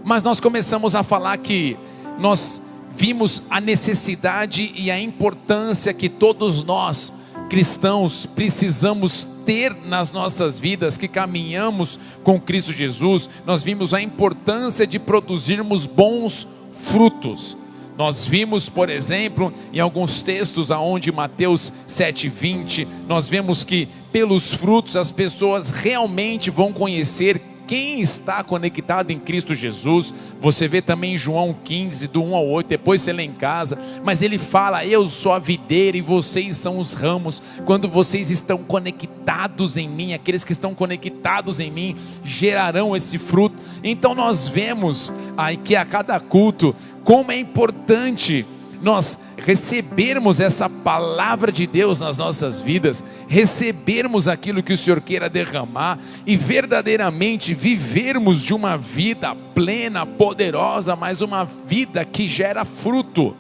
Mas nós começamos a falar que nós vimos a necessidade e a importância que todos nós cristãos precisamos ter nas nossas vidas, que caminhamos com Cristo Jesus. Nós vimos a importância de produzirmos bons frutos. Nós vimos, por exemplo, em alguns textos aonde Mateus 7:20, nós vemos que pelos frutos as pessoas realmente vão conhecer quem está conectado em Cristo Jesus. Você vê também em João 15, do 1 ao 8, depois você lê em casa, mas ele fala: eu sou a videira e vocês são os ramos. Quando vocês estão conectados em mim, aqueles que estão conectados em mim gerarão esse fruto. Então nós vemos aí que a cada culto, como é importante nós recebermos essa palavra de Deus nas nossas vidas, recebermos aquilo que o Senhor queira derramar e verdadeiramente vivermos de uma vida plena, poderosa, mas uma vida que gera fruto.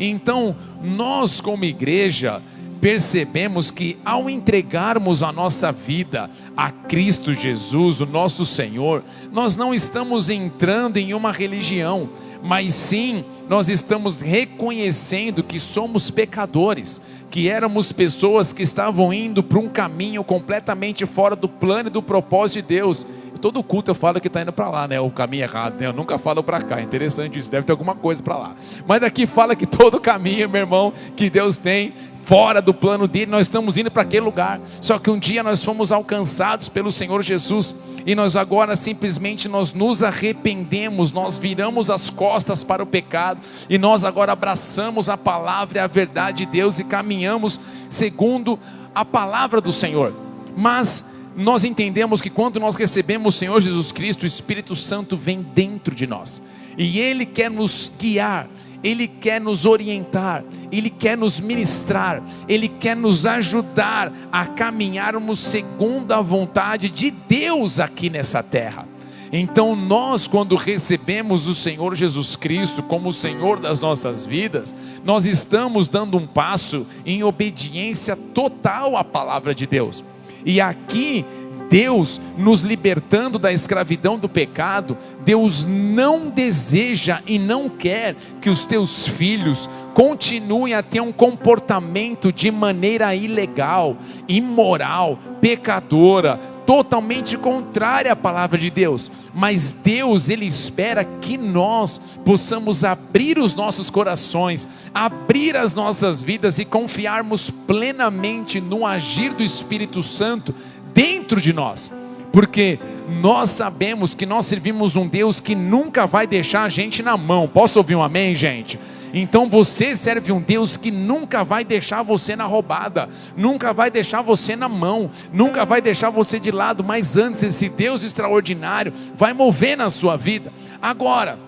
Então nós como igreja percebemos que ao entregarmos a nossa vida a Cristo Jesus, o nosso Senhor, nós não estamos entrando em uma religião, mas sim, nós estamos reconhecendo que somos pecadores, que éramos pessoas que estavam indo para um caminho completamente fora do plano e do propósito de Deus. Todo culto eu falo que está indo para lá, né? O caminho errado, né? Eu nunca falo para cá, interessante isso, deve ter alguma coisa para lá. Mas aqui fala que todo caminho, meu irmão, que Deus tem fora do plano dele, nós estamos indo para aquele lugar. Só que um dia nós fomos alcançados pelo Senhor Jesus, e nós agora simplesmente nós nos arrependemos, nós viramos as costas para o pecado, e nós agora abraçamos a palavra e a verdade de Deus, e caminhamos segundo a palavra do Senhor. Mas nós entendemos que quando nós recebemos o Senhor Jesus Cristo, o Espírito Santo vem dentro de nós, e Ele quer nos guiar, Ele quer nos orientar, Ele quer nos ministrar, Ele quer nos ajudar a caminharmos segundo a vontade de Deus aqui nessa terra. Então nós, quando recebemos o Senhor Jesus Cristo como o Senhor das nossas vidas, nós estamos dando um passo em obediência total à palavra de Deus. E aqui Deus nos libertando da escravidão do pecado, Deus não deseja e não quer que os teus filhos continuem a ter um comportamento de maneira ilegal, imoral, pecadora, totalmente contrária à palavra de Deus. Mas Deus, Ele espera que nós possamos abrir os nossos corações, abrir as nossas vidas e confiarmos plenamente no agir do Espírito Santo dentro de nós, porque nós sabemos que nós servimos um Deus que nunca vai deixar a gente na mão. Posso ouvir um amém, gente? Então você serve um Deus que nunca vai deixar você na roubada, nunca vai deixar você na mão, nunca vai deixar você de lado, mas antes esse Deus extraordinário vai mover na sua vida. Agora,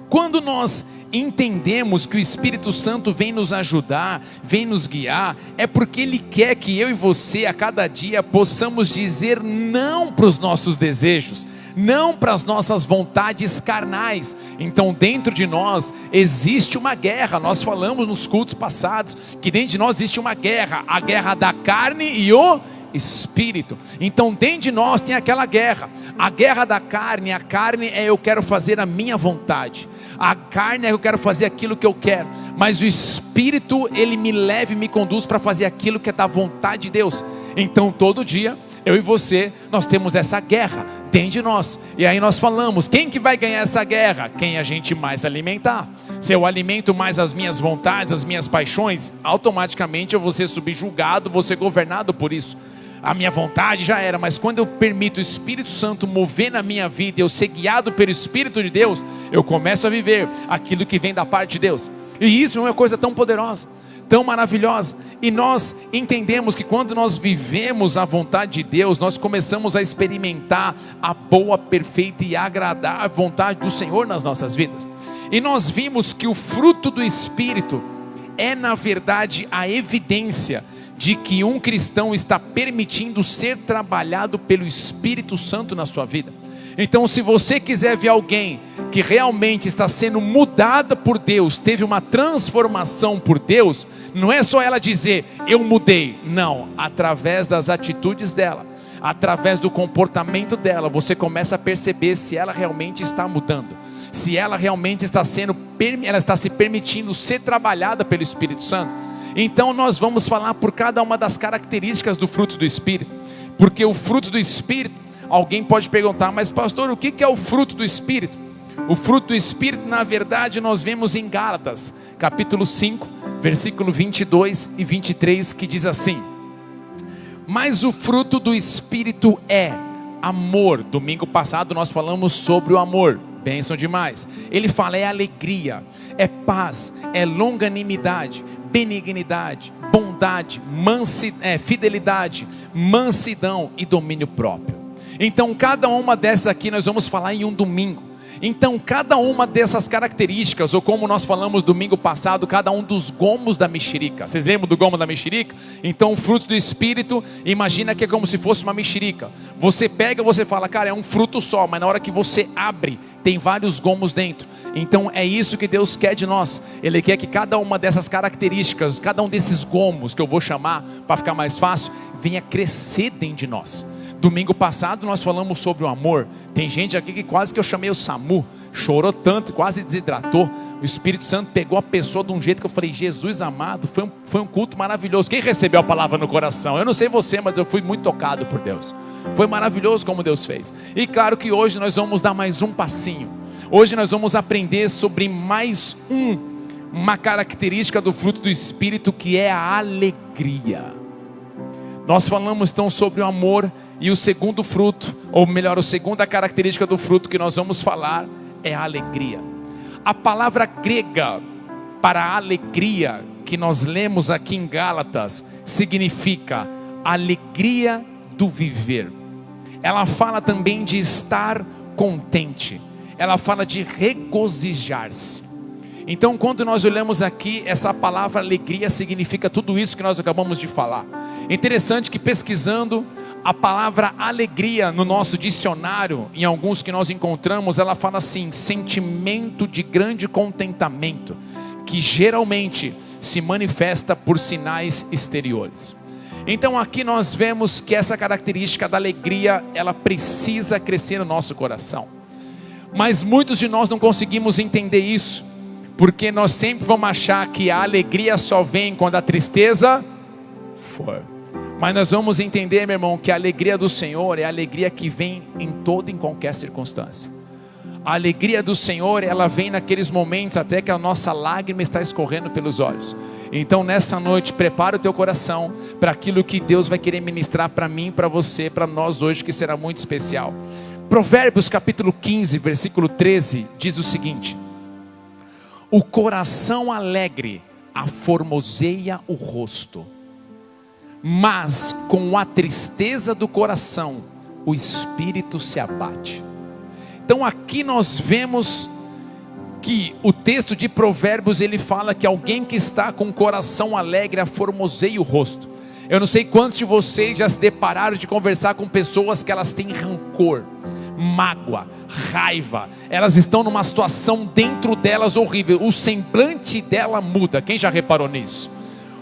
quando nós entendemos que o Espírito Santo vem nos ajudar, vem nos guiar, é porque Ele quer que eu e você a cada dia possamos dizer não para os nossos desejos, não para as nossas vontades carnais. Então dentro de nós existe uma guerra. Nós falamos nos cultos passados que dentro de nós existe uma guerra, a guerra da carne e o Espírito. Então dentro de nós tem aquela guerra, a guerra da carne. A carne é eu quero fazer a minha vontade, a carne é eu quero fazer aquilo que eu quero, mas o Espírito Ele me leva e me conduz para fazer aquilo que é da vontade de Deus. Então todo dia eu e você, nós temos essa guerra dentro de nós, e aí nós falamos, quem que vai ganhar essa guerra? Quem a gente mais alimentar. Se eu alimento mais as minhas vontades, as minhas paixões, automaticamente eu vou ser subjugado, vou ser governado por isso. A minha vontade já era, mas quando eu permito o Espírito Santo mover na minha vida, eu ser guiado pelo Espírito de Deus, eu começo a viver aquilo que vem da parte de Deus. E isso é uma coisa tão poderosa, tão maravilhosa. E nós entendemos que quando nós vivemos a vontade de Deus, nós começamos a experimentar a boa, perfeita e agradável vontade do Senhor nas nossas vidas. E nós vimos que o fruto do Espírito é na verdade a evidência de que um cristão está permitindo ser trabalhado pelo Espírito Santo na sua vida. Então se você quiser ver alguém que realmente está sendo mudada por Deus, teve uma transformação por Deus, não é só ela dizer eu mudei, não, através das atitudes dela, através do comportamento dela, você começa a perceber se ela realmente está mudando, se ela realmente está ela está se permitindo ser trabalhada pelo Espírito Santo. Então nós vamos falar por cada uma das características do fruto do Espírito, porque o fruto do Espírito, alguém pode perguntar, mas pastor, o que é o fruto do Espírito? O fruto do Espírito, na verdade, nós vemos em Gálatas, capítulo 5, versículo 22 e 23, que diz assim: mas o fruto do Espírito é amor. Domingo passado nós falamos sobre o amor, bênção demais. Ele fala, é alegria, é paz, é longanimidade, benignidade, bondade, fidelidade, mansidão e domínio próprio. Então cada uma dessas aqui nós vamos falar em um domingo. Então cada uma dessas características, ou como nós falamos domingo passado, cada um dos gomos da mexerica. Vocês lembram do gomo da mexerica? Então o fruto do Espírito, imagina que é como se fosse uma mexerica. Você pega, você fala, cara, é um fruto só, mas na hora que você abre, tem vários gomos dentro. Então é isso que Deus quer de nós. Ele quer que cada uma dessas características, cada um desses gomos, que eu vou chamar para ficar mais fácil, venha crescer dentro de nós. Domingo passado nós falamos sobre o amor. Tem gente aqui que quase que eu chamei o SAMU, chorou tanto, quase desidratou. O Espírito Santo pegou a pessoa de um jeito que eu falei, Jesus amado, foi um culto maravilhoso. Quem recebeu a palavra no coração? Eu não sei você, mas eu fui muito tocado por Deus. Foi maravilhoso como Deus fez. E claro que hoje nós vamos dar mais um passinho. Hoje nós vamos aprender sobre mais uma característica do fruto do Espírito, que é a alegria. Nós falamos então sobre o amor. E o segundo fruto, ou melhor, a segunda característica do fruto que nós vamos falar é a alegria. A palavra grega para alegria, que nós lemos aqui em Gálatas, significa alegria do viver. Ela fala também de estar contente. Ela fala de regozijar-se. Então quando nós olhamos aqui, essa palavra alegria significa tudo isso que nós acabamos de falar. Interessante que pesquisando a palavra alegria no nosso dicionário, em alguns que nós encontramos, ela fala assim, sentimento de grande contentamento, que geralmente se manifesta por sinais exteriores. Então aqui nós vemos que essa característica da alegria, ela precisa crescer no nosso coração. Mas muitos de nós não conseguimos entender isso, porque nós sempre vamos achar que a alegria só vem quando a tristeza for. Mas nós vamos entender, meu irmão, que a alegria do Senhor é a alegria que vem em toda e em qualquer circunstância. A alegria do Senhor, ela vem naqueles momentos até que a nossa lágrima está escorrendo pelos olhos. Então nessa noite, prepara o teu coração para aquilo que Deus vai querer ministrar para mim, para você, para nós hoje, que será muito especial. Provérbios capítulo 15, versículo 13, diz o seguinte: o coração alegre aformoseia o rosto, mas com a tristeza do coração o espírito se abate. Então aqui nós vemos que o texto de Provérbios, ele fala que alguém que está com o coração alegre aformoseia o rosto. Eu não sei quantos de vocês já se depararam de conversar com pessoas que elas têm rancor, mágoa, raiva. Elas estão numa situação dentro delas horrível, o semblante dela muda. Quem já reparou nisso?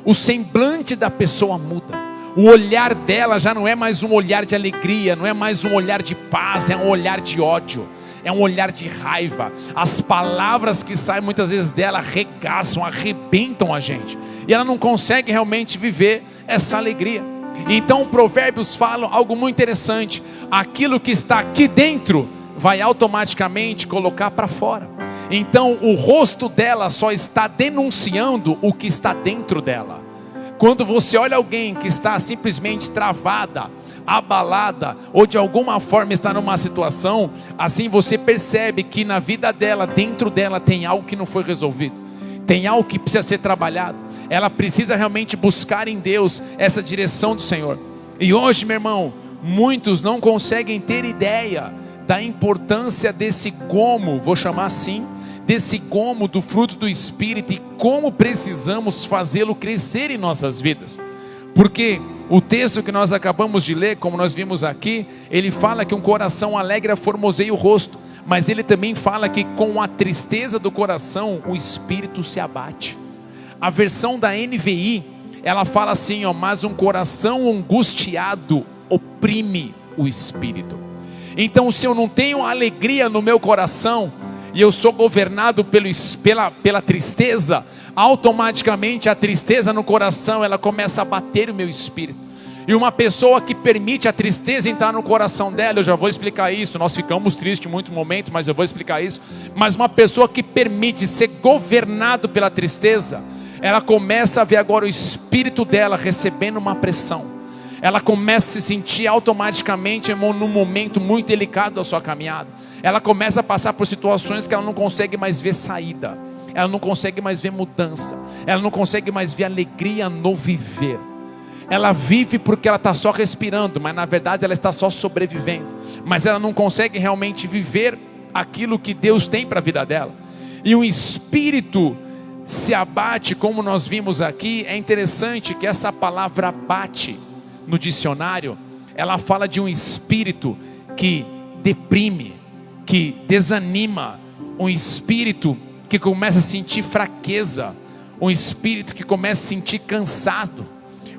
O semblante da pessoa muda. O olhar dela já não é mais um olhar de alegria, não é mais um olhar de paz, é um olhar de ódio, é um olhar de raiva. As palavras que saem muitas vezes dela arregaçam, arrebentam a gente, e ela não consegue realmente viver essa alegria. Então o Provérbios fala algo muito interessante: aquilo que está aqui dentro vai automaticamente colocar para fora. Então o rosto dela só está denunciando o que está dentro dela. Quando você olha alguém que está simplesmente travada, abalada, ou de alguma forma está numa situação assim, você percebe que na vida dela, dentro dela, tem algo que não foi resolvido, tem algo que precisa ser trabalhado. Ela precisa realmente buscar em Deus essa direção do Senhor. E hoje, meu irmão, muitos não conseguem ter ideia da importância desse gomo, vou chamar assim, desse gomo do fruto do Espírito, e como precisamos fazê-lo crescer em nossas vidas. Porque o texto que nós acabamos de ler, como nós vimos aqui, ele fala que um coração alegre formoseia o rosto, mas ele também fala que com a tristeza do coração o espírito se abate. A versão da NVI, ela fala assim, ó, mas um coração angustiado oprime o espírito. Então, se eu não tenho alegria no meu coração, e eu sou governado pela tristeza, automaticamente a tristeza no coração, ela começa a bater o meu espírito. E uma pessoa que permite a tristeza entrar no coração dela, eu já vou explicar isso, nós ficamos tristes em muitos momentos, mas eu vou explicar isso. Mas uma pessoa que permite ser governado pela tristeza, ela começa a ver agora o espírito dela recebendo uma pressão. Ela começa a se sentir automaticamente num momento muito delicado da sua caminhada. Ela começa a passar por situações que ela não consegue mais ver saída. Ela não consegue mais ver mudança. Ela não consegue mais ver alegria no viver. Ela vive porque ela está só respirando, mas na verdade ela está só sobrevivendo. Mas ela não consegue realmente viver aquilo que Deus tem para a vida dela. E o espírito se abate, como nós vimos aqui. É interessante que essa palavra abate, no dicionário, ela fala de um espírito que deprime, que desanima, um espírito que começa a sentir fraqueza, um espírito que começa a sentir cansado,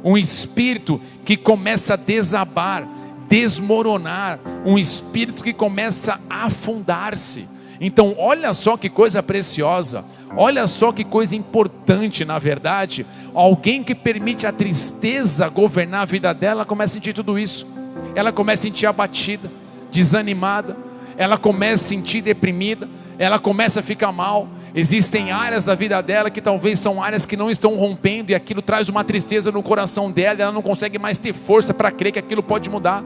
um espírito que começa a desabar, desmoronar, um espírito que começa a afundar-se. Então olha só que coisa preciosa, olha só que coisa importante, na verdade. Alguém que permite a tristeza governar a vida dela, começa a sentir tudo isso. Ela começa a sentir abatida, desanimada, ela começa a sentir deprimida, ela começa a ficar mal. Existem áreas da vida dela que talvez são áreas que não estão rompendo, e aquilo traz uma tristeza no coração dela. Ela não consegue mais ter força para crer que aquilo pode mudar.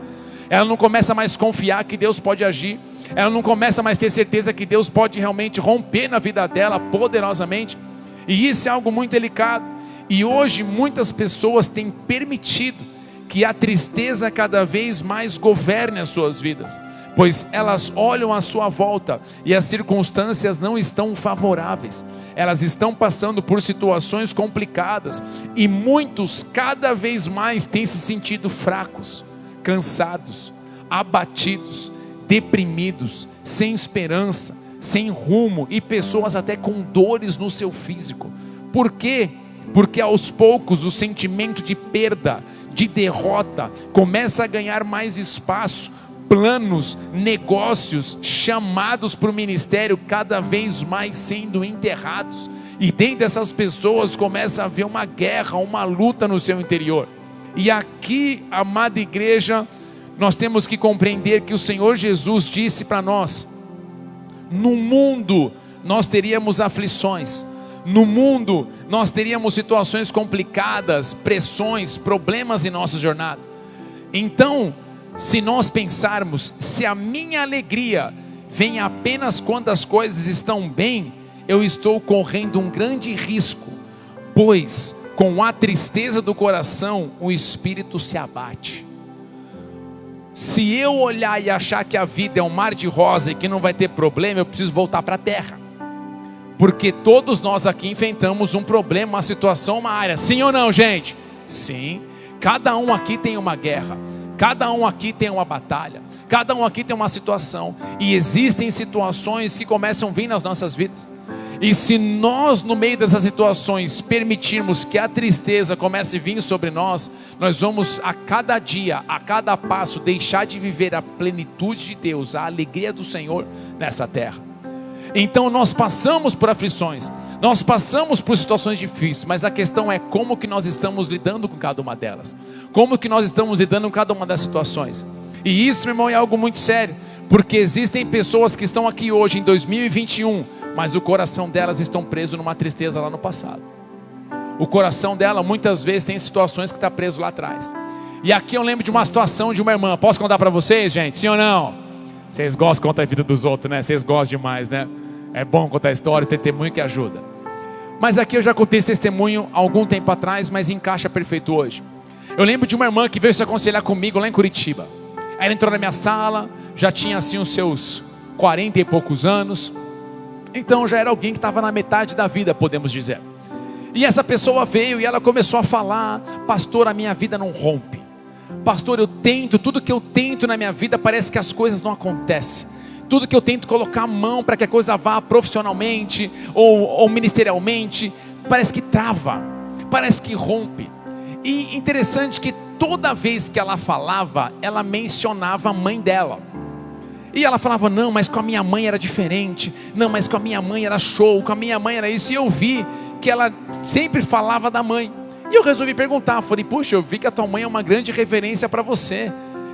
Ela não começa mais a confiar que Deus pode agir. Ela não começa mais a ter certeza que Deus pode realmente romper na vida dela poderosamente. E isso é algo muito delicado. E hoje muitas pessoas têm permitido que a tristeza cada vez mais governe as suas vidas, pois elas olham à sua volta e as circunstâncias não estão favoráveis. Elas estão passando por situações complicadas, e muitos cada vez mais têm se sentido fracos, cansados, abatidos, deprimidos, sem esperança, sem rumo, e pessoas até com dores no seu físico. Por quê? Porque aos poucos o sentimento de perda, de derrota, começa a ganhar mais espaço. Planos, negócios, chamados para o ministério cada vez mais sendo enterrados, e dentro dessas pessoas começa a haver uma guerra, uma luta no seu interior. E aqui, amada igreja, nós temos que compreender que o Senhor Jesus disse para nós: no mundo nós teríamos aflições, no mundo nós teríamos situações complicadas, pressões, problemas em nossa jornada. Então, se nós pensarmos, se a minha alegria vem apenas quando as coisas estão bem, eu estou correndo um grande risco, pois com a tristeza do coração o espírito se abate. Se eu olhar e achar que a vida é um mar de rosa e que não vai ter problema, eu preciso voltar para a terra, porque todos nós aqui enfrentamos um problema, uma situação, uma área. Sim ou não, gente? Sim. Cada um aqui tem uma guerra, cada um aqui tem uma batalha, cada um aqui tem uma situação, e existem situações que começam a vir nas nossas vidas. E se nós, no meio dessas situações, permitirmos que a tristeza comece a vir sobre nós, nós vamos a cada dia, a cada passo, deixar de viver a plenitude de Deus, a alegria do Senhor nessa terra. Então nós passamos por aflições, nós passamos por situações difíceis, mas a questão é como que nós estamos lidando com cada uma delas, como que nós estamos lidando com cada uma das situações. E isso, meu irmão, é algo muito sério, porque existem pessoas que estão aqui hoje em 2021, mas o coração delas estão preso numa tristeza lá no passado. O coração dela muitas vezes tem situações que está preso lá atrás. E aqui eu lembro de uma situação de uma irmã. Posso contar para vocês, gente? Sim ou não? Vocês gostam de contar a vida dos outros, né? Vocês gostam demais, né? É bom contar a história, ter testemunho que ajuda. Mas aqui eu já contei esse testemunho há algum tempo atrás, mas encaixa perfeito hoje. Eu lembro de uma irmã que veio se aconselhar comigo lá em Curitiba. Aí ela entrou na minha sala, já tinha assim os seus 40 e poucos anos. Então já era alguém que estava na metade da vida, podemos dizer. E essa pessoa veio e ela começou a falar: pastor, a minha vida não rompe. Pastor, eu tento, tudo que eu tento na minha vida parece que as coisas não acontecem. Tudo que eu tento colocar a mão para que a coisa vá profissionalmente ou ministerialmente, parece que trava, parece que rompe. E interessante que toda vez que ela falava, ela mencionava a mãe dela. E ela falava, não, mas com a minha mãe era diferente. Não, mas com a minha mãe era show, com a minha mãe era isso. E eu vi que ela sempre falava da mãe. E eu resolvi perguntar, falei, puxa, eu vi que a tua mãe é uma grande referência para você.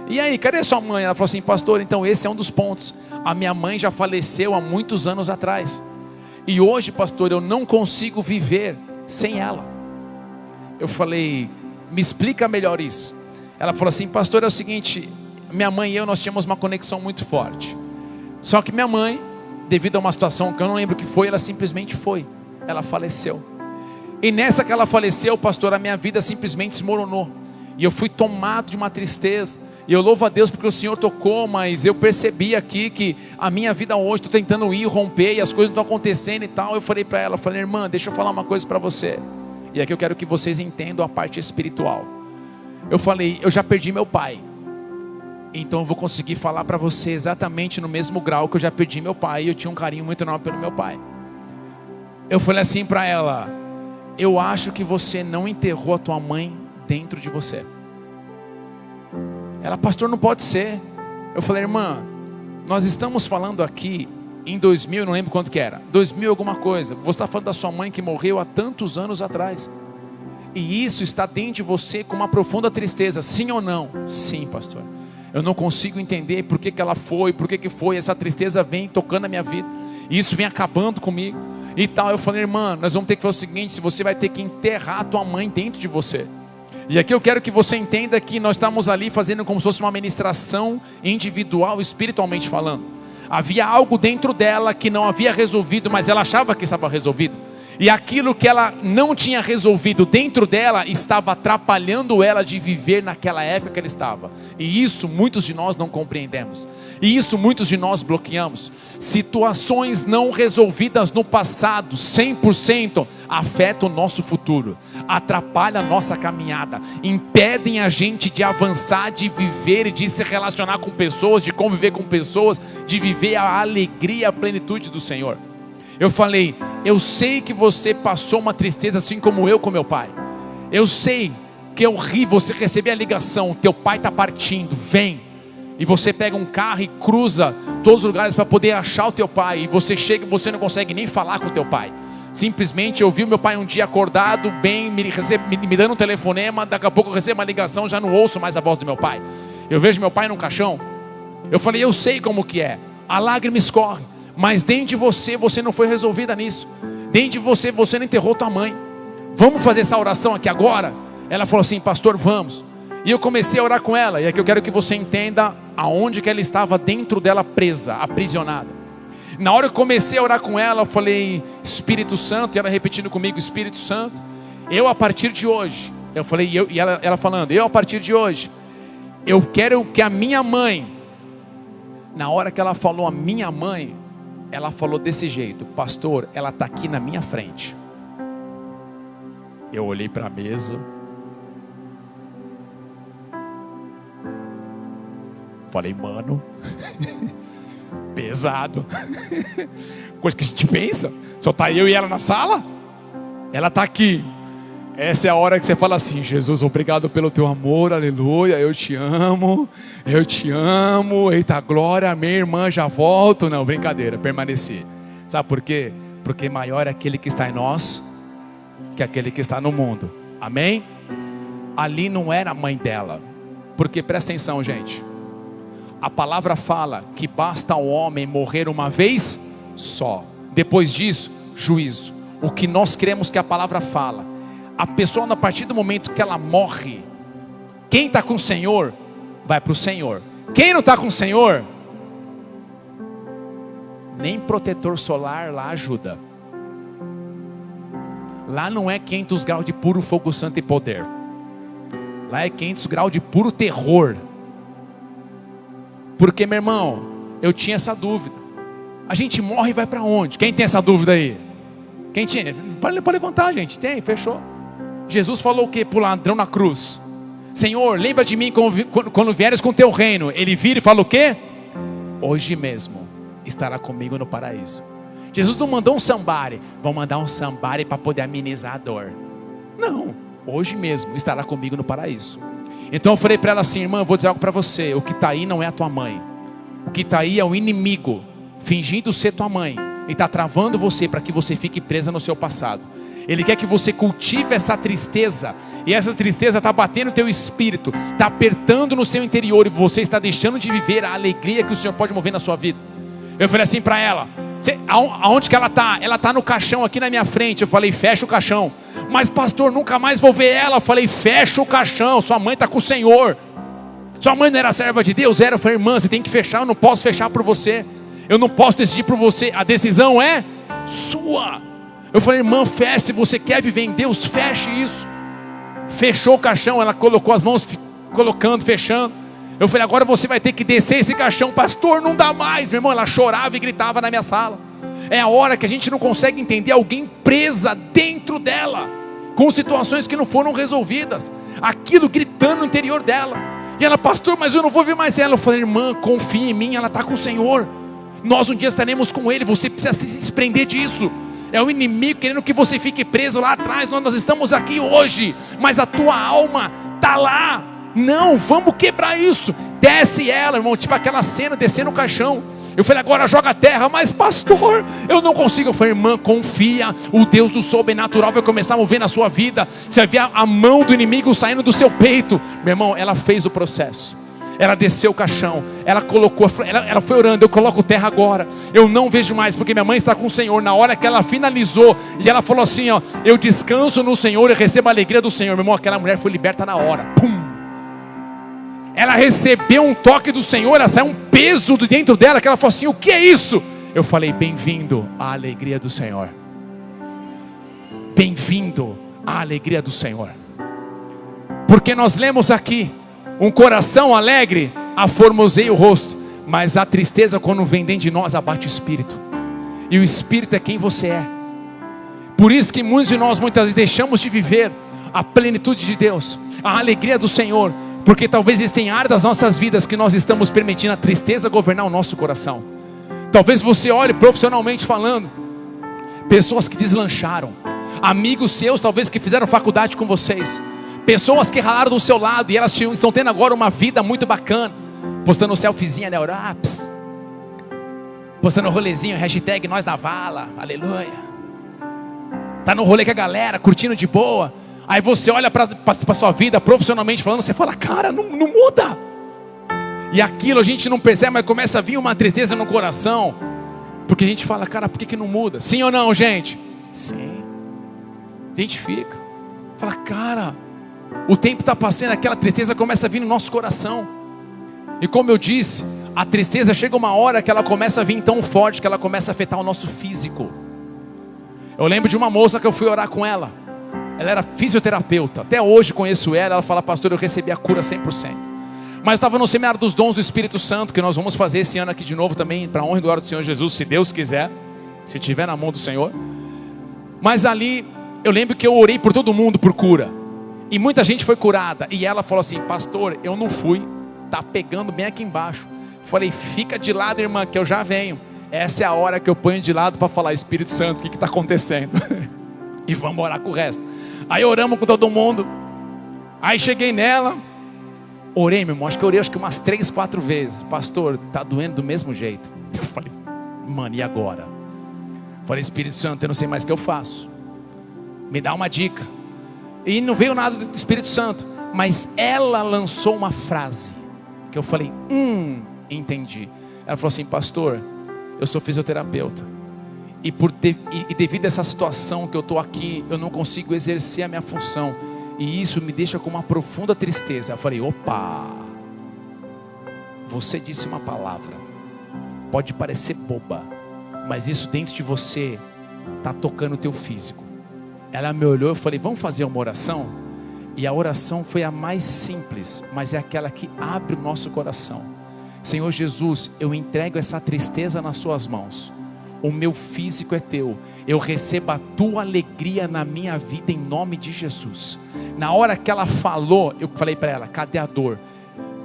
E aí, cadê sua mãe? Ela falou assim, pastor, então esse é um dos pontos. A minha mãe já faleceu há muitos anos atrás. E hoje, pastor, eu não consigo viver sem ela. Eu falei, me explica melhor isso. Ela falou assim, pastor, é o seguinte, minha mãe e eu, nós tínhamos uma conexão muito forte. Só que minha mãe, devido a uma situação que eu não lembro o que foi, ela simplesmente foi. Ela faleceu. E nessa que ela faleceu, pastor, a minha vida simplesmente desmoronou. E eu fui tomado de uma tristeza. E eu louvo a Deus porque o Senhor tocou, mas eu percebi aqui que a minha vida hoje, estou tentando ir, romper, e as coisas não estão acontecendo e tal. Eu falei para ela, falei, irmã, deixa eu falar uma coisa para você. E aqui eu quero que vocês entendam a parte espiritual. Eu falei, eu já perdi meu pai. Então eu vou conseguir falar para você exatamente no mesmo grau que eu já perdi meu pai. E eu tinha um carinho muito enorme pelo meu pai. Eu falei assim para ela, eu acho que você não enterrou a tua mãe dentro de você. Ela, pastor, não pode ser. Eu falei, irmã, nós estamos falando aqui em 2000, não lembro quanto que era, 2000 alguma coisa. Você está falando da sua mãe que morreu há tantos anos atrás. E isso está dentro de você com uma profunda tristeza, sim ou não? Sim, pastor. Eu não consigo entender por que ela foi, por que foi. Essa tristeza vem tocando a minha vida. E isso vem acabando comigo. E tal, eu falei, irmã, nós vamos ter que fazer o seguinte, se você vai ter que enterrar a tua mãe dentro de você. E aqui eu quero que você entenda que nós estamos ali fazendo como se fosse uma ministração individual, espiritualmente falando. Havia algo dentro dela que não havia resolvido, mas ela achava que estava resolvido. E aquilo que ela não tinha resolvido dentro dela, estava atrapalhando ela de viver naquela época que ela estava. E isso muitos de nós não compreendemos. E isso muitos de nós bloqueamos. Situações não resolvidas no passado, 100%, afetam o nosso futuro. Atrapalham a nossa caminhada. Impedem a gente de avançar, de viver e de se relacionar com pessoas, de conviver com pessoas, de viver a alegria, a plenitude do Senhor. Eu falei, eu sei que você passou uma tristeza assim como eu com meu pai. Eu sei que é horrível você receber a ligação, teu pai está partindo, vem. E você pega um carro e cruza todos os lugares para poder achar o teu pai. E você chega e você não consegue nem falar com o teu pai. Simplesmente eu vi o meu pai um dia acordado, bem, me dando um telefonema. Daqui a pouco eu recebo uma ligação, já não ouço mais a voz do meu pai. Eu vejo meu pai num caixão. Eu falei, eu sei como que é. A lágrima escorre. Mas dentro de você, você não foi resolvida nisso. Dentro de você, você não enterrou tua mãe. Vamos fazer essa oração aqui agora? Ela falou assim, pastor, vamos. E eu comecei a orar com ela. E aqui eu quero que você entenda aonde que ela estava dentro dela presa, aprisionada. Na hora que eu comecei a orar com ela, eu falei, Espírito Santo, e ela repetindo comigo, Espírito Santo, eu a partir de hoje, eu falei, e ela falando, eu a partir de hoje, eu quero que a minha mãe, na hora que ela falou a minha mãe, ela falou desse jeito, pastor, ela está aqui na minha frente. Eu olhei para a mesa, falei, mano, pesado. Coisa que a gente pensa, só está eu e ela na sala, ela está aqui. Essa é a hora que você fala assim, Jesus, obrigado pelo teu amor, aleluia, eu te amo, eita glória, minha irmã, já volto. Não, brincadeira, permaneci. Sabe por quê? Porque maior é aquele que está em nós, que aquele que está no mundo, amém? Ali não era a mãe dela, porque presta atenção, gente, a palavra fala que basta ao homem morrer uma vez só, depois disso, juízo. O que nós queremos que a palavra fala, a pessoa, a partir do momento que ela morre, quem está com o Senhor, vai para o Senhor. Quem não está com o Senhor, nem protetor solar lá ajuda. Lá não é 500 graus de puro fogo santo e poder. Lá é 500 graus de puro terror. Porque, meu irmão, eu tinha essa dúvida. A gente morre e vai para onde? Quem tem essa dúvida aí? Quem tinha? Pode levantar, gente. Tem, fechou. Jesus falou o que para o ladrão na cruz? Senhor, lembra de mim quando vieres com o teu reino. Ele vira e fala o quê? Hoje mesmo estará comigo no paraíso. Jesus não mandou um somebody. Vou mandar um somebody para poder amenizar a dor. Não, hoje mesmo estará comigo no paraíso. Então eu falei para ela assim: irmã, eu vou dizer algo para você. O que está aí não é a tua mãe. O que está aí é o inimigo fingindo ser tua mãe e está travando você para que você fique presa no seu passado. Ele quer que você cultive essa tristeza, e essa tristeza está batendo no teu espírito, está apertando no seu interior, e você está deixando de viver a alegria que o Senhor pode mover na sua vida. Eu falei assim para ela: aonde que ela está? Ela está no caixão aqui na minha frente. Eu falei: fecha o caixão. Mas pastor, nunca mais vou ver ela. Eu falei: fecha o caixão, sua mãe está com o Senhor. Sua mãe não era serva de Deus? Era. Eu falei: irmã, você tem que fechar, eu não posso fechar por você, eu não posso decidir por você, a decisão é sua. Eu falei: irmã, feche, se você quer viver em Deus, feche isso. Fechou o caixão, ela colocou as mãos, colocando, fechando. Eu falei: agora você vai ter que descer esse caixão. Pastor, não dá mais. Meu irmão, ela chorava e gritava na minha sala. É a hora que a gente não consegue entender alguém presa dentro dela, com situações que não foram resolvidas, aquilo gritando no interior dela. E ela: pastor, mas eu não vou ver mais ela. Eu falei: irmã, confia em mim, ela está com o Senhor. Nós um dia estaremos com Ele, você precisa se desprender disso. É o inimigo querendo que você fique preso lá atrás. Nós estamos aqui hoje, mas a tua alma está lá. Não, vamos quebrar isso. Desce ela, irmão, tipo aquela cena, descendo o caixão. Eu falei: agora joga a terra. Mas pastor, eu não consigo. Eu falei: irmã, confia, o Deus do sobrenatural vai começar a mover na sua vida. Você vai ver a mão do inimigo saindo do seu peito. Meu irmão, ela fez o processo. Ela desceu o caixão, ela colocou, ela foi orando: eu coloco terra agora, eu não vejo mais, porque minha mãe está com o Senhor. Na hora que ela finalizou, e ela falou assim: ó, eu descanso no Senhor e recebo a alegria do Senhor. Meu irmão, aquela mulher foi liberta na hora. Pum! Ela recebeu um toque do Senhor, ela saiu um peso de dentro dela, que ela falou assim: o que é isso? Eu falei: bem-vindo à alegria do Senhor. Bem-vindo à alegria do Senhor. Porque nós lemos aqui: um coração alegre aformoseia o rosto, mas a tristeza, quando vem dentro de nós, abate o espírito. E o espírito é quem você é. Por isso que muitos de nós muitas vezes deixamos de viver a plenitude de Deus, a alegria do Senhor, porque talvez existem áreas das nossas vidas que nós estamos permitindo a tristeza governar o nosso coração. Talvez você olhe profissionalmente falando, pessoas que deslancharam, amigos seus talvez que fizeram faculdade com vocês, pessoas que ralaram do seu lado e elas estão tendo agora uma vida muito bacana, postando selfiezinha da Europa, postando rolezinho, hashtag nós da vala, aleluia. Tá no rolê com a galera, curtindo de boa. Aí você olha para a sua vida profissionalmente falando, você fala: cara, não muda. E aquilo a gente não percebe, mas começa a vir uma tristeza no coração, porque a gente fala: cara, por que não muda? Sim ou não, gente? Sim. A gente fica, fala: cara, o tempo está passando, aquela tristeza começa a vir no nosso coração. E como eu disse, a tristeza chega uma hora que ela começa a vir tão forte que ela começa a afetar o nosso físico. Eu lembro de uma moça que eu fui orar com ela. Ela era fisioterapeuta, até hoje conheço ela. Ela fala: pastor, eu recebi a cura 100%. Mas eu estava no seminário dos dons do Espírito Santo, que nós vamos fazer esse ano aqui de novo também, para a honra e glória do Senhor Jesus, se Deus quiser, se estiver na mão do Senhor. Mas ali, eu lembro que eu orei por todo mundo por cura, e muita gente foi curada. E ela falou assim: pastor, eu não fui, está pegando bem aqui embaixo. Falei: fica de lado, irmã, que eu já venho. Essa é a hora que eu ponho de lado para falar: Espírito Santo, o que está acontecendo? E vamos orar com o resto. Aí oramos com todo mundo. Aí cheguei nela, orei, meu irmão, acho que eu orei umas 3, 4 vezes. Pastor, está doendo do mesmo jeito. Eu falei: mano, e agora? Falei: Espírito Santo, eu não sei mais o que eu faço, me dá uma dica. E não veio nada do Espírito Santo, mas ela lançou uma frase, que eu falei: entendi. Ela falou assim: pastor, eu sou fisioterapeuta, e devido a essa situação que eu estou aqui, eu não consigo exercer a minha função, e isso me deixa com uma profunda tristeza. Eu falei: opa, você disse uma palavra, pode parecer boba, mas isso dentro de você está tocando o teu físico. Ela me olhou, eu falei: vamos fazer uma oração? E a oração foi a mais simples, mas é aquela que abre o nosso coração. Senhor Jesus, eu entrego essa tristeza nas suas mãos. O meu físico é teu, eu recebo a tua alegria na minha vida em nome de Jesus. Na hora que ela falou, eu falei para ela: cadê a dor?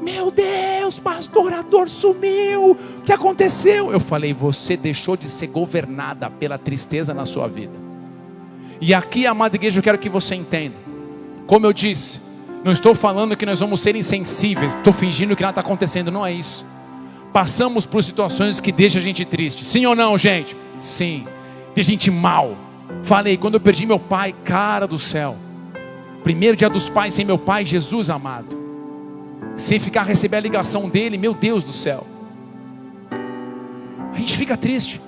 Meu Deus, pastor, a dor sumiu, o que aconteceu? Eu falei: você deixou de ser governada pela tristeza na sua vida. E aqui, amada igreja, eu quero que você entenda. Como eu disse, Não estou falando que nós vamos ser insensíveis, estou fingindo que nada está acontecendo, não é isso. Passamos por situações que deixam a gente triste, sim ou não, gente? Sim, de gente mal. Falei, quando eu perdi meu pai, cara do céu, primeiro dia dos pais sem meu pai, Jesus amado, sem ficar receber a ligação dele, meu Deus do céu, a gente fica triste.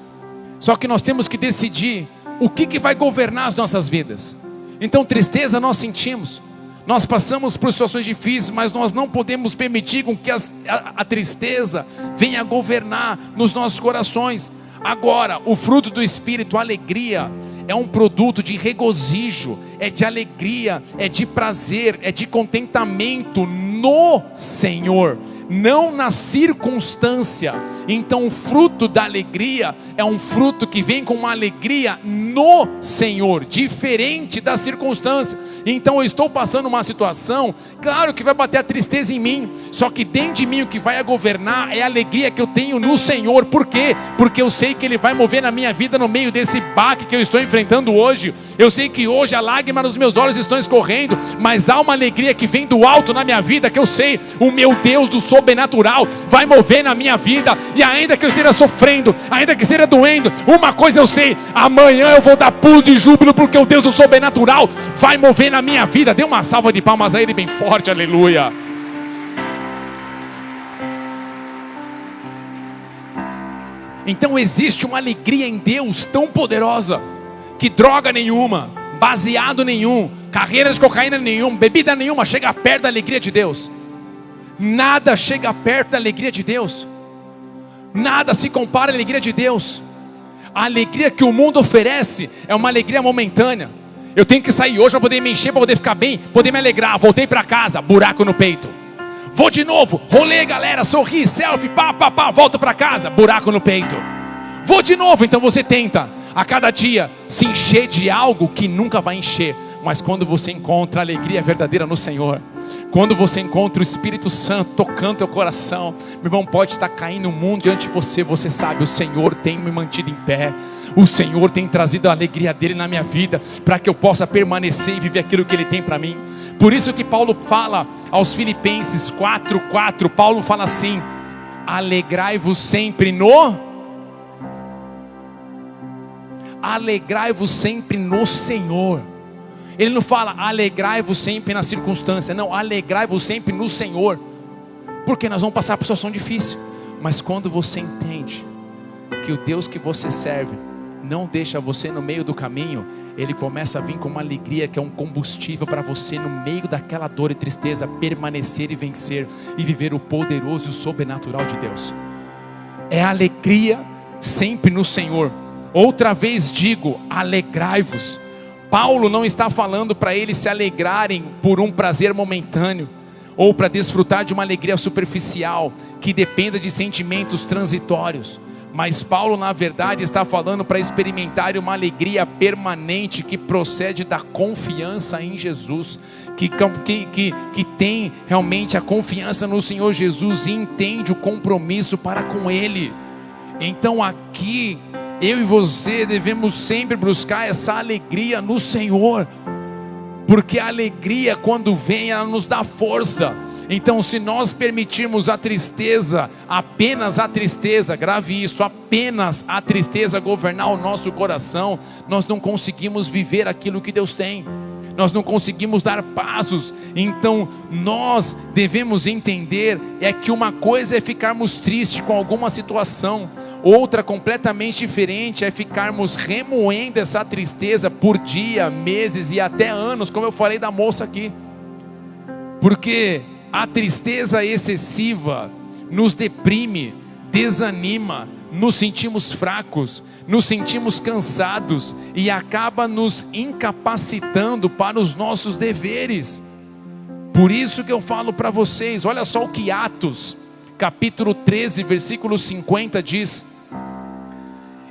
Só que nós temos que decidir o que vai governar as nossas vidas. Então tristeza nós sentimos, nós passamos por situações difíceis, mas nós não podemos permitir com que a tristeza venha governar nos nossos corações. Agora, o fruto do Espírito, a alegria, é um produto de regozijo, é de alegria, é de prazer, é de contentamento no Senhor, não na circunstância. Então o fruto da alegria é um fruto que vem com uma alegria no Senhor, diferente da circunstância. Então eu estou passando uma situação, claro que vai bater a tristeza em mim, só que dentro de mim o que vai governar é a alegria que eu tenho no Senhor. Por quê? Porque eu sei que Ele vai mover na minha vida no meio desse baque que eu estou enfrentando hoje. Eu sei que hoje a lágrima nos meus olhos estão escorrendo, mas há uma alegria que vem do alto na minha vida, que eu sei, o meu Deus do sobrenatural vai mover na minha vida. E ainda que eu esteja sofrendo, ainda que esteja doendo, uma coisa eu sei: amanhã eu vou dar pulos de júbilo, porque o Deus do sobrenatural vai mover na minha vida. Dê uma salva de palmas a Ele bem forte, aleluia. Então existe uma alegria em Deus tão poderosa, que droga nenhuma, baseado nenhum, carreira de cocaína nenhuma, bebida nenhuma chega perto da alegria de Deus. Nada chega perto da alegria de Deus. Nada se compara à alegria de Deus. A alegria que o mundo oferece é uma alegria momentânea. Eu tenho que sair hoje para poder me encher, para poder ficar bem, poder me alegrar. Voltei para casa, buraco no peito. Vou de novo, rolê galera, sorri, selfie, pá, volto para casa, buraco no peito. Vou de novo. Então você tenta a cada dia se encher de algo que nunca vai encher. Mas quando você encontra a alegria verdadeira no Senhor, quando você encontra o Espírito Santo tocando teu coração, meu irmão, pode estar caindo o mundo diante de você, você sabe, o Senhor tem me mantido em pé, o Senhor tem trazido a alegria dele na minha vida, para que eu possa permanecer e viver aquilo que ele tem para mim. Por isso que Paulo fala aos Filipenses 4:4, Paulo fala assim: alegrai-vos sempre no Senhor. Ele não fala alegrai-vos sempre na circunstância, não, alegrai-vos sempre no Senhor, porque nós vamos passar por situação difícil, mas quando você entende que o Deus que você serve não deixa você no meio do caminho, Ele começa a vir com uma alegria que é um combustível para você, no meio daquela dor e tristeza, permanecer e vencer e viver o poderoso e o sobrenatural de Deus. É alegria sempre no Senhor. Outra vez digo, alegrai-vos. Paulo não está falando para eles se alegrarem por um prazer momentâneo, ou para desfrutar de uma alegria superficial, que dependa de sentimentos transitórios. Mas Paulo na verdade está falando para experimentar uma alegria permanente, que procede da confiança em Jesus, que tem realmente a confiança no Senhor Jesus, e entende o compromisso para com Ele. Então aqui, eu e você devemos sempre buscar essa alegria no Senhor, porque a alegria, quando vem, ela nos dá força. Então se nós permitirmos a tristeza, apenas a tristeza, grave isso, apenas a tristeza governar o nosso coração, nós não conseguimos viver aquilo que Deus tem, nós não conseguimos dar passos. Então nós devemos entender que uma coisa é ficarmos tristes com alguma situação, outra completamente diferente é ficarmos remoendo essa tristeza por dia, meses e até anos, como eu falei da moça aqui. Porque a tristeza excessiva nos deprime, desanima, nos sentimos fracos, nos sentimos cansados e acaba nos incapacitando para os nossos deveres. Por isso que eu falo para vocês, olha só o que Atos capítulo 13 versículo 50 diz: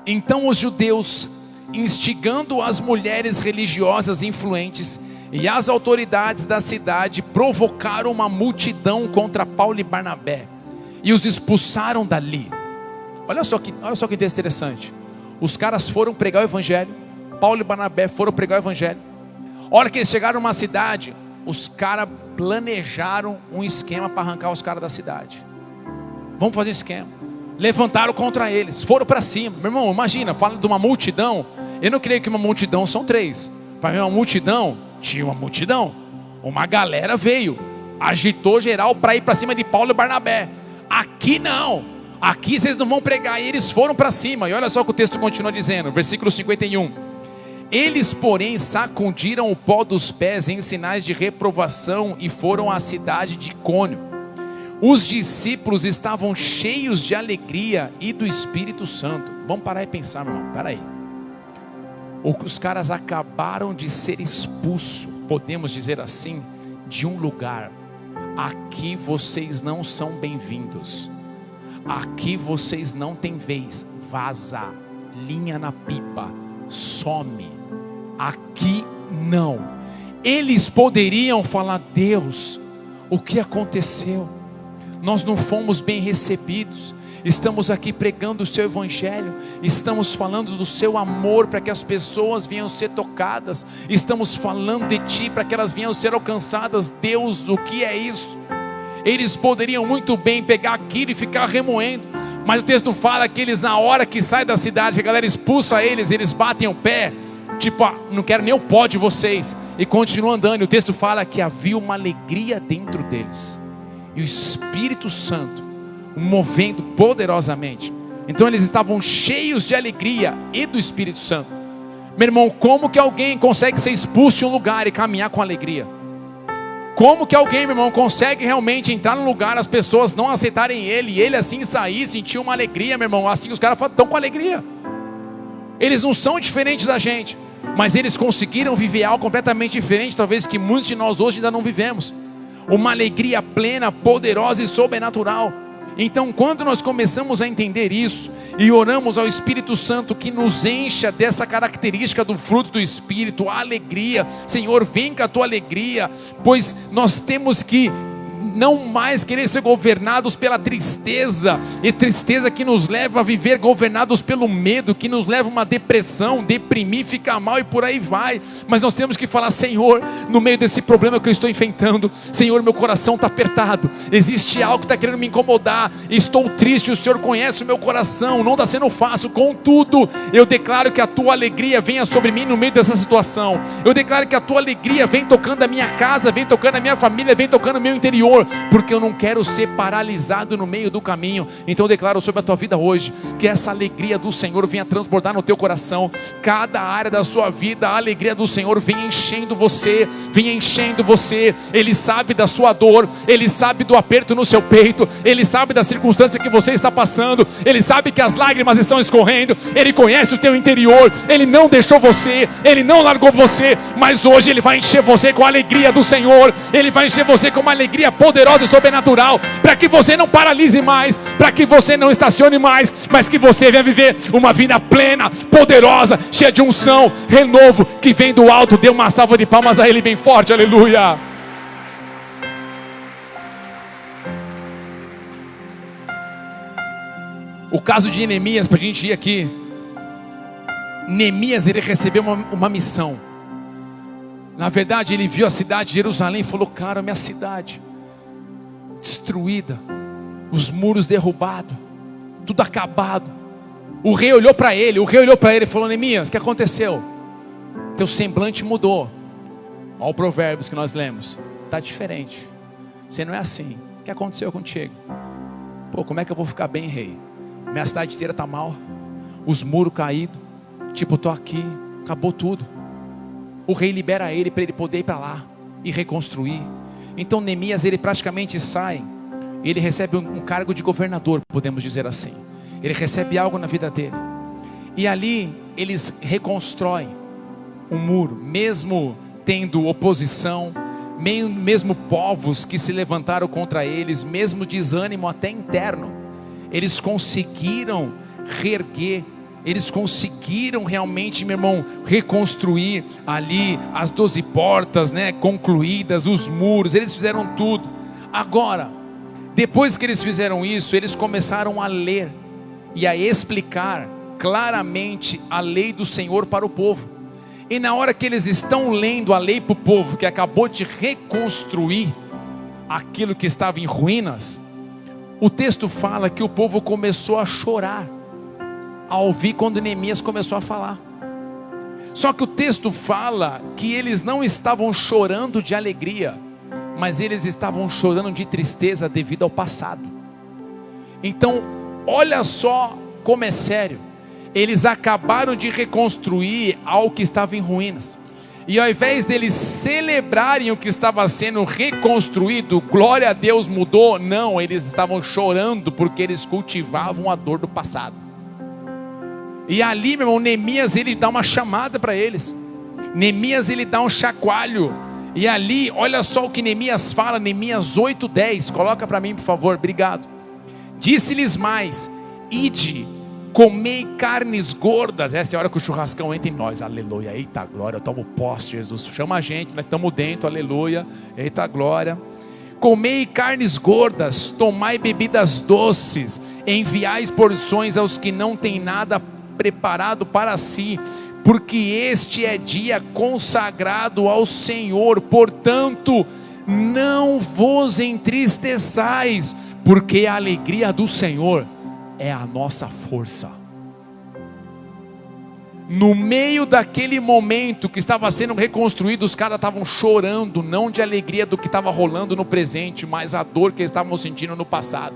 então os judeus, instigando as mulheres religiosas influentes e as autoridades da cidade, provocaram uma multidão contra Paulo e Barnabé e os expulsaram dali. Olha só que interessante. Os caras foram pregar o evangelho, Paulo e Barnabé foram pregar o evangelho. A hora que eles chegaram numa cidade, os caras planejaram um esquema para arrancar os caras da cidade. Vamos fazer um esquema. Levantaram contra eles, foram para cima. Meu irmão, imagina, fala de uma multidão. Eu não creio que uma multidão são 3. Para mim uma multidão, tinha uma multidão. Uma galera veio, agitou geral para ir para cima de Paulo e Barnabé. Aqui não, aqui vocês não vão pregar. E eles foram para cima. E olha só o que o texto continua dizendo, versículo 51. Eles porém sacudiram o pó dos pés em sinais de reprovação e foram à cidade de Icônio. Os discípulos estavam cheios de alegria e do Espírito Santo. Vamos parar e pensar, meu irmão, peraí. Os caras acabaram de ser expulsos, podemos dizer assim, de um lugar. Aqui vocês não são bem-vindos. Aqui vocês não têm vez. Vaza, linha na pipa, some. Aqui não. Eles poderiam falar: Deus, o que aconteceu? Nós não fomos bem recebidos. Estamos aqui pregando o seu evangelho, estamos falando do seu amor para que as pessoas venham ser tocadas, estamos falando de ti para que elas venham ser alcançadas. Deus, o que é isso? Eles poderiam muito bem pegar aquilo e ficar remoendo, mas o texto fala que eles, na hora que saem da cidade, a galera expulsa eles, eles batem o pé, tipo, não quero nem o pó de vocês, e continuam andando. E o texto fala que havia uma alegria dentro deles, e o Espírito Santo movendo poderosamente. Então eles estavam cheios de alegria e do Espírito Santo. Meu irmão, como que alguém consegue ser expulso de um lugar e caminhar com alegria? Como que alguém, meu irmão, consegue realmente entrar num lugar, as pessoas não aceitarem ele, e ele assim sair, sentir uma alegria, meu irmão? Assim os caras estão com alegria. Eles não são diferentes da gente, mas eles conseguiram viver algo completamente diferente, talvez que muitos de nós hoje ainda não vivemos. Uma alegria plena, poderosa e sobrenatural. Então, quando nós começamos a entender isso e oramos ao Espírito Santo que nos encha dessa característica do fruto do Espírito, a alegria, Senhor, vem com a tua alegria, pois nós temos que não mais querer ser governados pela tristeza, e tristeza que nos leva a viver governados pelo medo, que nos leva a uma depressão, deprimir, ficar mal e por aí vai. Mas nós temos que falar: Senhor, no meio desse problema que eu estou enfrentando, Senhor, meu coração está apertado, existe algo que está querendo me incomodar, estou triste, o Senhor conhece o meu coração, não está sendo fácil, contudo, eu declaro que a tua alegria venha sobre mim no meio dessa situação. Eu declaro que a tua alegria vem tocando a minha casa, vem tocando a minha família, vem tocando o meu interior, porque eu não quero ser paralisado no meio do caminho. Então eu declaro sobre a tua vida hoje, que essa alegria do Senhor venha transbordar no teu coração, cada área da sua vida, a alegria do Senhor venha enchendo você, venha enchendo você. Ele sabe da sua dor, Ele sabe do aperto no seu peito, Ele sabe da circunstância que você está passando, Ele sabe que as lágrimas estão escorrendo, Ele conhece o teu interior, Ele não deixou você, Ele não largou você, mas hoje Ele vai encher você com a alegria do Senhor, Ele vai encher você com uma alegria poderosa e sobrenatural, para que você não paralise mais, para que você não estacione mais, mas que você venha viver uma vida plena, poderosa, cheia de unção, renovo, que vem do alto. Dê uma salva de palmas a Ele bem forte, aleluia. O caso de Neemias, para a gente ir aqui. Neemias, ele recebeu uma missão. Na verdade, ele viu a cidade de Jerusalém e falou: cara, minha cidade destruída, os muros derrubados, tudo acabado. O rei olhou para ele, e falou: Neemias, o que aconteceu? Teu semblante mudou. Olha o Provérbios que nós lemos, está diferente, você não é assim. O que aconteceu contigo? Pô, como é que eu vou ficar bem, rei? Minha cidade inteira está mal, os muros caídos, tipo, estou aqui, acabou tudo. O rei libera ele para ele poder ir para lá e reconstruir. Então Neemias, ele praticamente sai, ele recebe um cargo de governador, podemos dizer assim. Ele recebe algo na vida dele, e ali eles reconstroem um muro, mesmo tendo oposição, mesmo povos que se levantaram contra eles, mesmo desânimo até interno, eles conseguiram reerguer. Eles conseguiram realmente, meu irmão, reconstruir ali as 12 portas, né, concluídas, os muros, eles fizeram tudo. Agora, depois que eles fizeram isso, eles começaram a ler e a explicar claramente a lei do Senhor para o povo. E na hora que eles estão lendo a lei para o povo, que acabou de reconstruir aquilo que estava em ruínas, o texto fala que o povo começou a chorar ao ouvir quando Neemias começou a falar. Só que o texto fala que eles não estavam chorando de alegria, mas eles estavam chorando de tristeza devido ao passado. Então, olha só como é sério. Eles acabaram de reconstruir algo que estava em ruínas, e ao invés deles celebrarem o que estava sendo reconstruído, glória a Deus, mudou, não, eles estavam chorando porque eles cultivavam a dor do passado. E ali, meu irmão, Neemias, ele dá uma chamada para eles. Neemias, ele dá um chacoalho. E ali, olha só o que Neemias fala, Neemias 8:10, coloca para mim por favor, obrigado. Disse-lhes mais: ide, comei carnes gordas. Essa é a hora que o churrascão entra em nós, aleluia, eita glória, eu tomo posse, Jesus, chama a gente, nós estamos dentro, aleluia, eita glória. Comei carnes gordas, tomai bebidas doces, enviai porções aos que não têm nada preparado para si, porque este é dia consagrado ao Senhor. Portanto, não vos entristeçais, porque a alegria do Senhor é a nossa força. No meio daquele momento que estava sendo reconstruído, os caras estavam chorando, não de alegria do que estava rolando no presente, mas a dor que eles estavam sentindo no passado.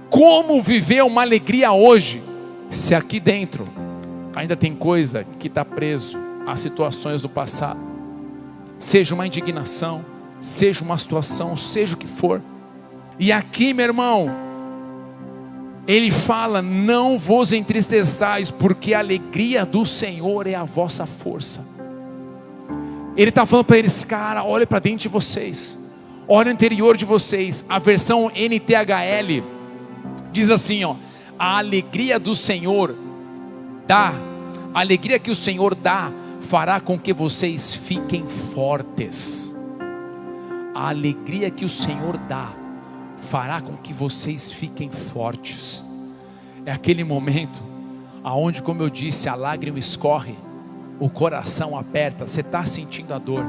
Como viver uma alegria hoje, se aqui dentro ainda tem coisa que está preso às situações do passado? Seja uma indignação, seja uma situação, seja o que for. E aqui, meu irmão, ele fala: não vos entristeçais, porque a alegria do Senhor é a vossa força. Ele está falando para eles: cara, olha para dentro de vocês, olha no interior de vocês. A versão NTHL diz assim, ó: a alegria do Senhor dá, a alegria que o Senhor dá, fará com que vocês fiquem fortes. A alegria que o Senhor dá, fará com que vocês fiquem fortes. É aquele momento aonde, como eu disse, a lágrima escorre, o coração aperta, você está sentindo a dor,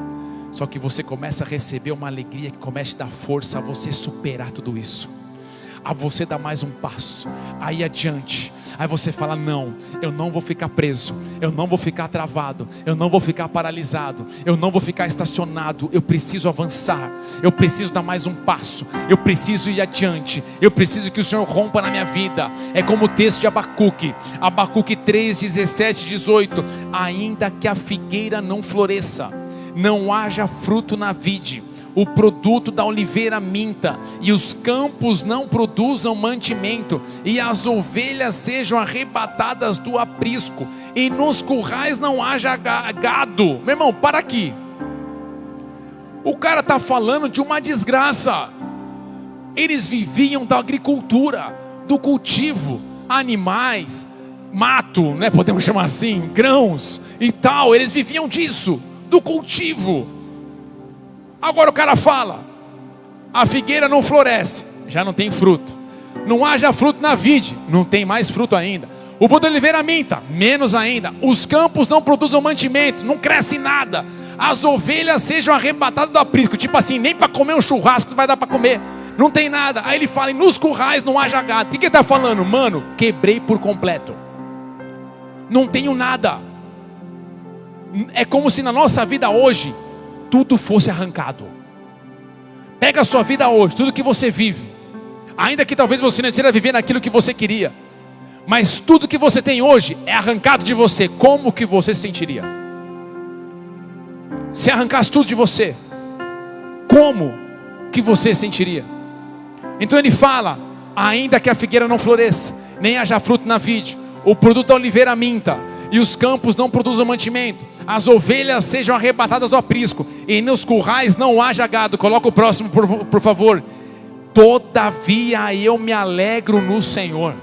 só que você começa a receber uma alegria que começa a dar força a você superar tudo isso, a você dar mais um passo, aí adiante. Aí você fala: não, eu não vou ficar preso, eu não vou ficar travado, eu não vou ficar paralisado, eu não vou ficar estacionado, eu preciso avançar, eu preciso dar mais um passo, eu preciso ir adiante, eu preciso que o Senhor rompa na minha vida. É como o texto de Abacuque 3, 17, 18: ainda que a figueira não floresça, não haja fruto na vide, o produto da oliveira minta, e os campos não produzam mantimento, e as ovelhas sejam arrebatadas do aprisco, e nos currais não haja gado. Meu irmão, para aqui. O cara está falando de uma desgraça. Eles viviam da agricultura, do cultivo, animais, mato, né, podemos chamar assim, grãos e tal. Eles viviam disso, do cultivo. Agora o cara fala: a figueira não floresce, já não tem fruto, não haja fruto na vide, não tem mais fruto ainda, o bom de oliveira minta, menos ainda, os campos não produzam mantimento, não cresce nada, as ovelhas sejam arrebatadas do aprisco. Tipo assim, nem para comer um churrasco vai dar para comer, não tem nada. Aí ele fala: e nos currais não haja gado. O que ele está falando? Mano, quebrei por completo, não tenho nada. É como se na nossa vida hoje tudo fosse arrancado. Pega a sua vida hoje, tudo que você vive, ainda que talvez você não esteja vivendo aquilo que você queria, mas tudo que você tem hoje é arrancado de você. Como que você se sentiria se arrancasse tudo de você? Como que você se sentiria? Então ele fala: ainda que a figueira não floresça, nem haja fruto na vide, o produto da oliveira minta, e os campos não produzam mantimento, as ovelhas sejam arrebatadas do aprisco, e nos currais não haja gado. Coloca o próximo por favor. Todavia eu me alegro no Senhor,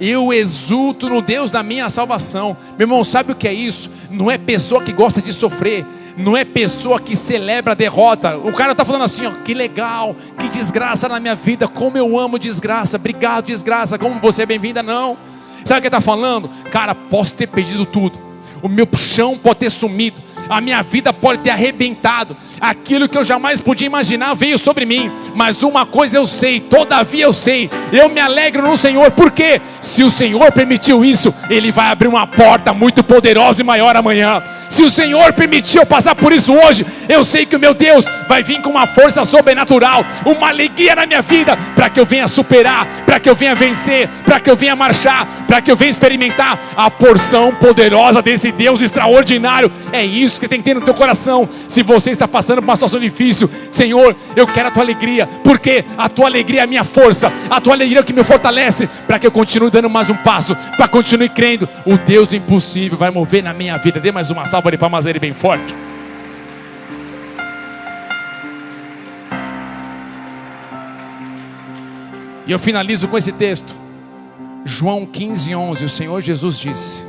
eu exulto no Deus da minha salvação. Meu irmão, sabe o que é isso? Não é pessoa que gosta de sofrer, não é pessoa que celebra a derrota. O cara está falando assim, ó: que legal, que desgraça na minha vida, como eu amo desgraça, obrigado desgraça, como você é bem-vinda. Não, sabe o que ele está falando? Cara, posso ter perdido tudo, o meu chão pode ter sumido, a minha vida pode ter arrebentado, aquilo que eu jamais podia imaginar veio sobre mim, mas uma coisa eu sei, todavia eu sei, eu me alegro no Senhor, porque se o Senhor permitiu isso, Ele vai abrir uma porta muito poderosa e maior amanhã. Se o Senhor permitiu eu passar por isso hoje, eu sei que o meu Deus vai vir com uma força sobrenatural, uma alegria na minha vida, para que eu venha superar, para que eu venha vencer, para que eu venha marchar, para que eu venha experimentar a porção poderosa desse Deus extraordinário. É isso que tem que ter no teu coração. Se você está passando por uma situação difícil, Senhor, eu quero a tua alegria, porque a tua alegria é a minha força, a tua alegria é o que me fortalece, para que eu continue dando mais um passo, para que continue crendo, o Deus do impossível vai mover na minha vida. Dê mais uma salva de palmas a Ele bem forte. E eu finalizo com esse texto, João 15:11, o Senhor Jesus disse: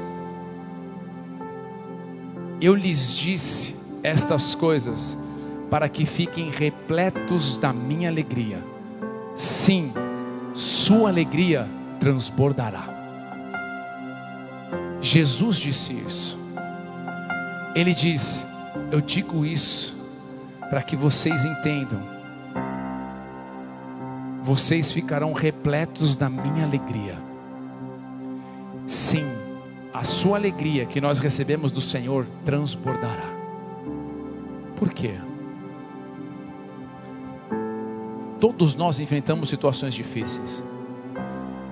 eu lhes disse estas coisas para que fiquem repletos da minha alegria. Sim, sua alegria transbordará. Jesus disse isso. Ele diz: eu digo isso para que vocês entendam. Vocês ficarão repletos da minha alegria. Sim, a sua alegria que nós recebemos do Senhor transbordará. Por quê? Todos nós enfrentamos situações difíceis.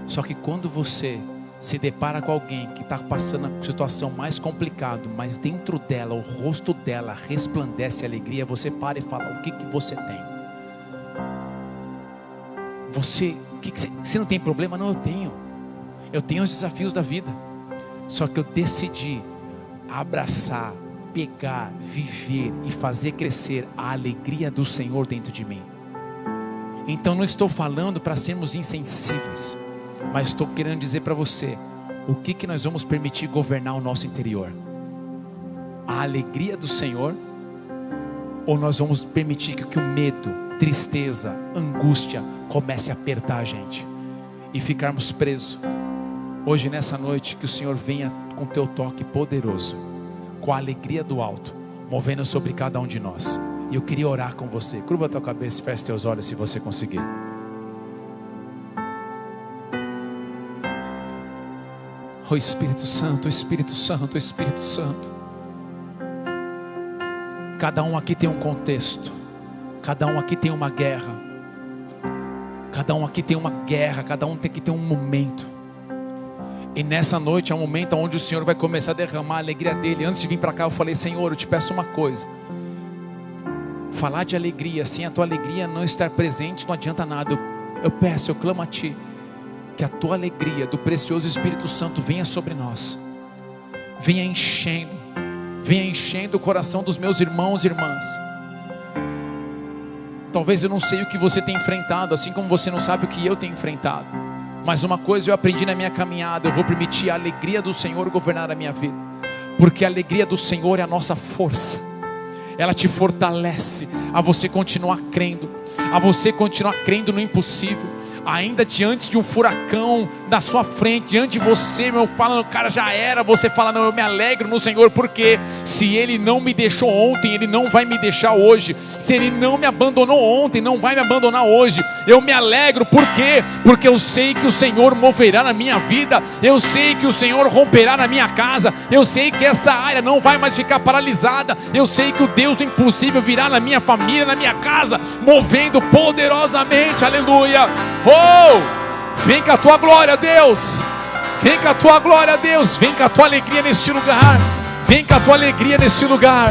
Só que quando você se depara com alguém que está passando a situação mais complicada, mas dentro dela, o rosto dela resplandece alegria, você para e fala: o que você tem? Você não tem problema? Não, eu tenho os desafios da vida, só que eu decidi abraçar, pegar, viver e fazer crescer a alegria do Senhor dentro de mim. Então não estou falando para sermos insensíveis, mas estou querendo dizer para você, o que nós vamos permitir governar o nosso interior? A alegria do Senhor? Ou nós vamos permitir que o medo, tristeza, angústia comece a apertar a gente e ficarmos presos? Hoje, nessa noite, que o Senhor venha com teu toque poderoso, com a alegria do alto, movendo sobre cada um de nós. E eu queria orar com você. Curva a tua cabeça e feche teus olhos se você conseguir. Oh Espírito Santo, Espírito Santo, Espírito Santo. Cada um aqui tem um contexto, cada um aqui tem uma guerra, cada um aqui tem uma guerra, cada um tem que ter um momento. E nessa noite é um momento onde o Senhor vai começar a derramar a alegria dele. Antes de vir para cá eu falei: Senhor, eu te peço uma coisa. Falar de alegria, sem a tua alegria não estar presente não adianta nada. Eu peço, eu clamo a ti, que a tua alegria do precioso Espírito Santo venha sobre nós, venha enchendo o coração dos meus irmãos e irmãs. Talvez eu não sei o que você tem enfrentado, assim como você não sabe o que eu tenho enfrentado, mas uma coisa eu aprendi na minha caminhada: eu vou permitir a alegria do Senhor governar a minha vida, porque a alegria do Senhor é a nossa força. Ela te fortalece a você continuar crendo, no impossível. Ainda diante de um furacão na sua frente, diante de você, meu, falando, cara, já era, você fala: não, eu me alegro no Senhor, porque se Ele não me deixou ontem, Ele não vai me deixar hoje. Se Ele não me abandonou ontem, não vai me abandonar hoje. Eu me alegro, por quê? Porque eu sei que o Senhor moverá na minha vida, eu sei que o Senhor romperá na minha casa, eu sei que essa área não vai mais ficar paralisada, eu sei que o Deus do impossível virá na minha família, na minha casa, movendo poderosamente, aleluia. Oh, vem com a tua glória, Deus, vem com a tua glória, Deus, vem com a tua alegria neste lugar, vem com a tua alegria neste lugar.